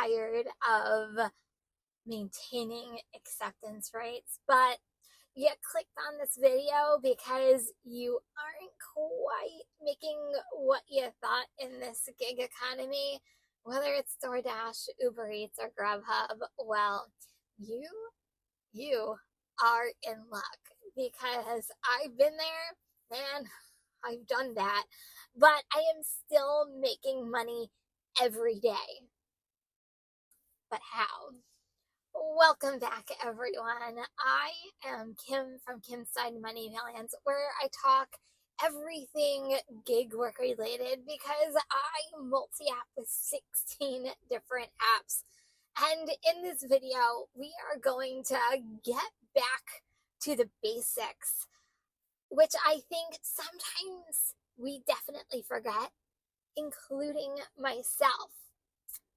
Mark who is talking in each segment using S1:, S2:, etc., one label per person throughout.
S1: tired of maintaining acceptance rates, but you clicked on this video because you aren't quite making what you thought in this gig economy, whether it's DoorDash, Uber Eats, or Grubhub. Well, you are in luck, because I've been there, man. I've done that, but I am still making money every day. But how? Welcome back, everyone. I am Kim from Kim's Side Money Millions, where I talk everything gig work related, because I multi-app with 16 different apps. And in this video, we are going to get back to the basics, which I think sometimes we definitely forget, including myself: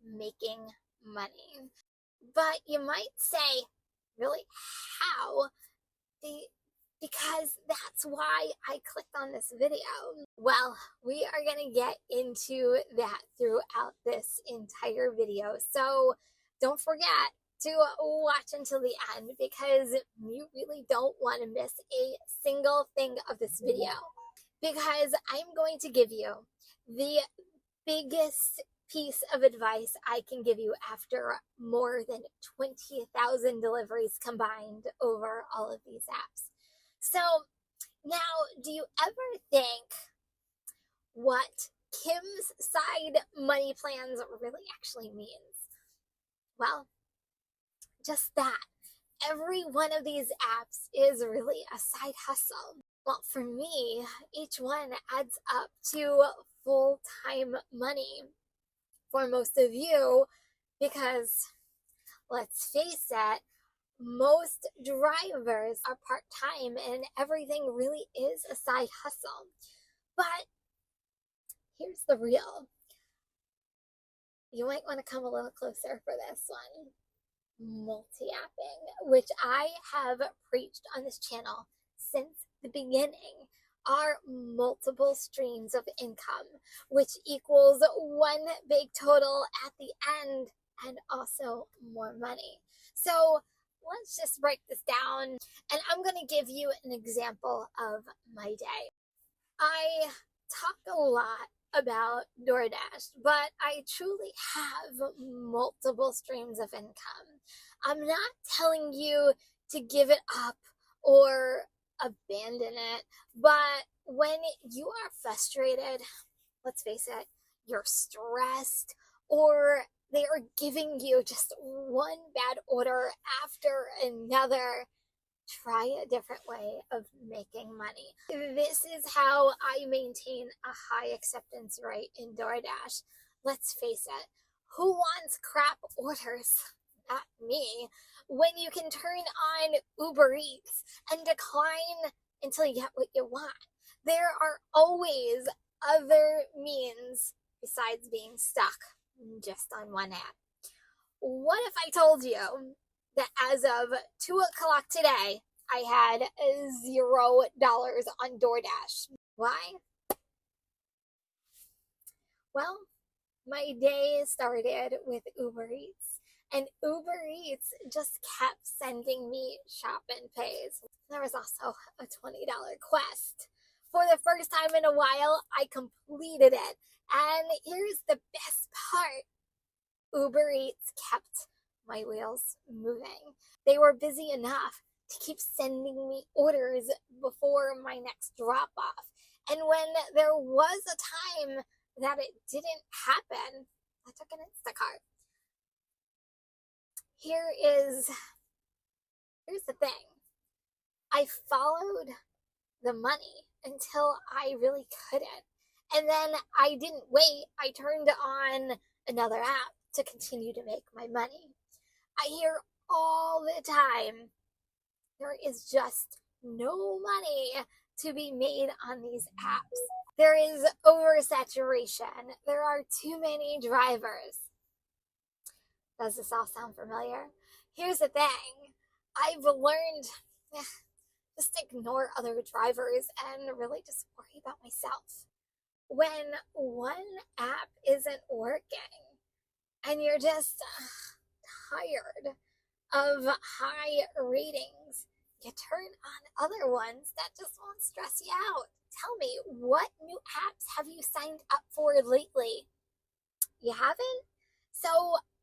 S1: making money. But you might say, really, how? Because that's why I clicked on this video. Well, we are going to get into that throughout this entire video. So don't forget to watch until the end, because you really don't want to miss a single thing of this video, because I'm going to give you the biggest piece of advice I can give you after more than 20,000 deliveries combined over all of these apps. So now, do you ever think what Kim's Side Money Plans really actually means? Well, just that. Every one of these apps is really a side hustle. Well, for me, each one adds up to full-time money for most of you, because let's face it, most drivers are part-time and everything really is a side hustle. But here's the real. You might want to come a little closer for this one. Multi-apping, which I have preached on this channel since the beginning, are multiple streams of income, which equals one big total at the end, and also more money. So let's just break this down, and I'm going to give you an example of my day. I talk a lot about DoorDash, but I truly have multiple streams of income. I'm not telling you to give it up or abandon it, but when you are frustrated, let's face it, you're stressed, or they are giving you just one bad order after another, try a different way of making money. This is how I maintain a high acceptance rate in DoorDash. Let's face it, who wants crap orders? Not me. When you can turn on Uber Eats and decline until you get what you want. There are always other means besides being stuck just on one app. What if I told you that as of 2 o'clock today, I had $0 on DoorDash? Why? Well, my day started with Uber Eats, and Uber Eats just kept sending me shop and pays. There was also a $20 quest. For the first time in a while, I completed it. And here's the best part. Uber Eats kept my wheels moving. They were busy enough to keep sending me orders before my next drop off. And when there was a time that it didn't happen, I took an Instacart. Here's the thing. I followed the money until I really couldn't. And then I didn't wait. I turned on another app to continue to make my money. I hear all the time, there is just no money to be made on these apps. There is oversaturation. There are too many drivers. Does this all sound familiar? Here's the thing. I've learned just ignore other drivers and really just worry about myself. When one app isn't working and you're just tired of high ratings, you turn on other ones that just won't stress you out. Tell me, what new apps have you signed up for lately? You haven't? So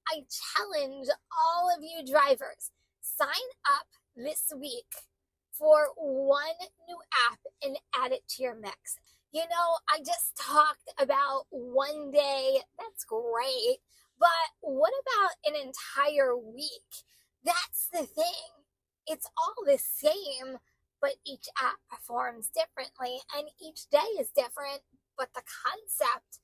S1: I challenge all of you drivers, sign up this week for one new app and add it to your mix. You know, I just talked about one day, that's great, but what about an entire week? That's the thing. It's all the same, but each app performs differently and each day is different, but the concept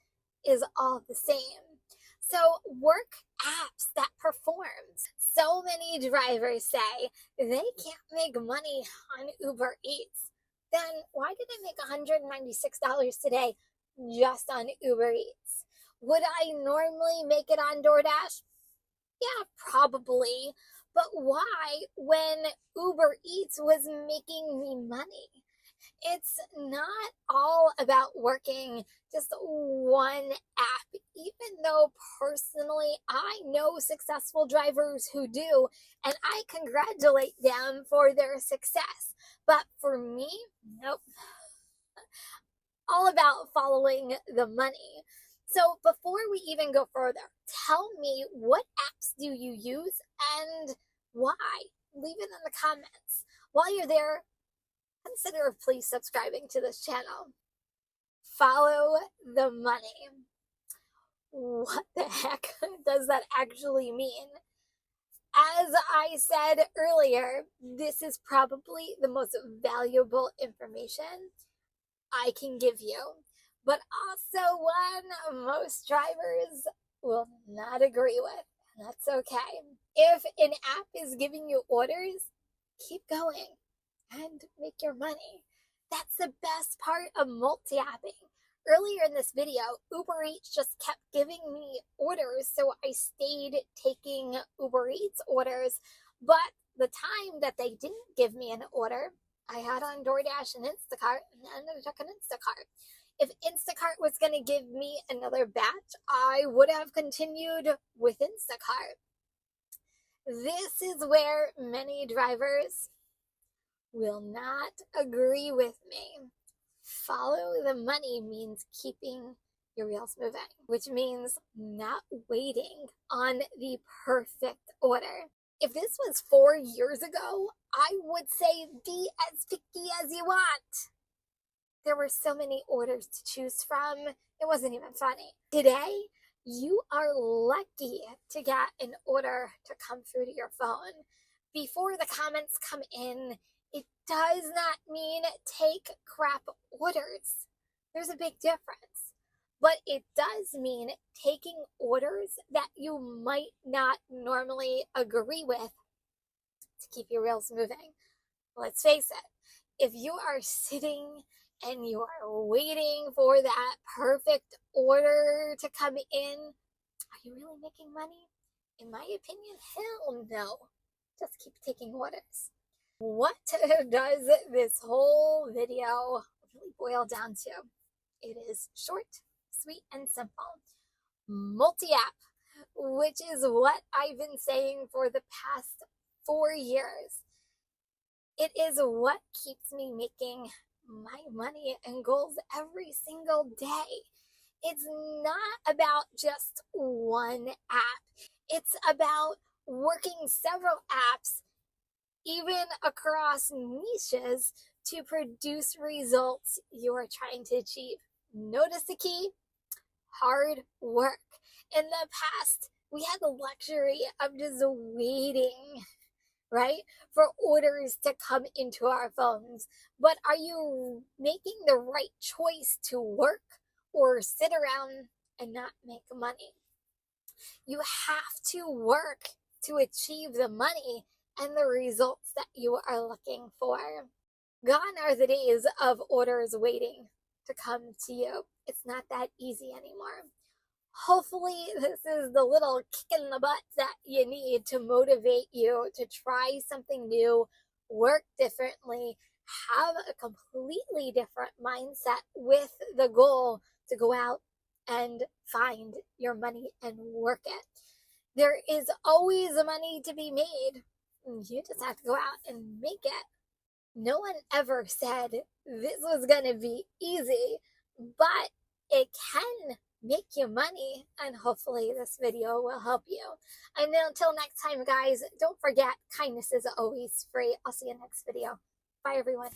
S1: is all the same. So work apps that performs. So many drivers say they can't make money on Uber Eats. Then why did I make $196 today just on Uber Eats? Would I normally make it on DoorDash? Yeah, probably. But why when Uber Eats was making me money? It's not all about working just one app, even though personally I know successful drivers who do, and I congratulate them for their success. But for me, nope. All about following the money. So before we even go further, tell me, what apps do you use and why? Leave it in the comments. While you're there, consider please subscribing to this channel. Follow the money. What the heck does that actually mean? As I said earlier, this is probably the most valuable information I can give you, but also one most drivers will not agree with, and that's okay. If an app is giving you orders, keep going and make your money. That's the best part of multi-apping. Earlier in this video, Uber Eats just kept giving me orders, so I stayed taking Uber Eats orders, but the time that they didn't give me an order, I had on DoorDash and Instacart, and then I took an Instacart. If Instacart was going to give me another batch, I would have continued with Instacart. This is where many drivers will not agree with me. Follow the money means keeping your wheels moving, which means not waiting on the perfect order. If this was 4 years ago, I would say be as picky as you want. There were so many orders to choose from, it wasn't even funny. Today, you are lucky to get an order to come through to your phone. Before the comments come in, it does not mean take crap orders. There's a big difference. But it does mean taking orders that you might not normally agree with to keep your wheels moving. Let's face it, if you are sitting and you are waiting for that perfect order to come in, are you really making money? In my opinion, hell no. Just keep taking orders. What does this whole video really boil down to? It is short, sweet, and simple. Multi-app, which is what I've been saying for the past 4 years. It is what keeps me making my money and goals every single day. It's not about just one app. It's about working several apps, even across niches, to produce results you are trying to achieve. Notice the key? Hard work. In the past, we had the luxury of just waiting, right, for orders to come into our phones. But are you making the right choice to work or sit around and not make money? You have to work to achieve the money and the results that you are looking for. Gone are the days of orders waiting to come to you. It's not that easy anymore. Hopefully, this is the little kick in the butt that you need to motivate you to try something new, work differently, have a completely different mindset with the goal to go out and find your money and work it. There is always money to be made. You just have to go out and make it. No one ever said this was going to be easy, but it can make you money, and hopefully this video will help you. And until next time, guys, don't forget, kindness is always free. I'll see you next video. Bye, everyone.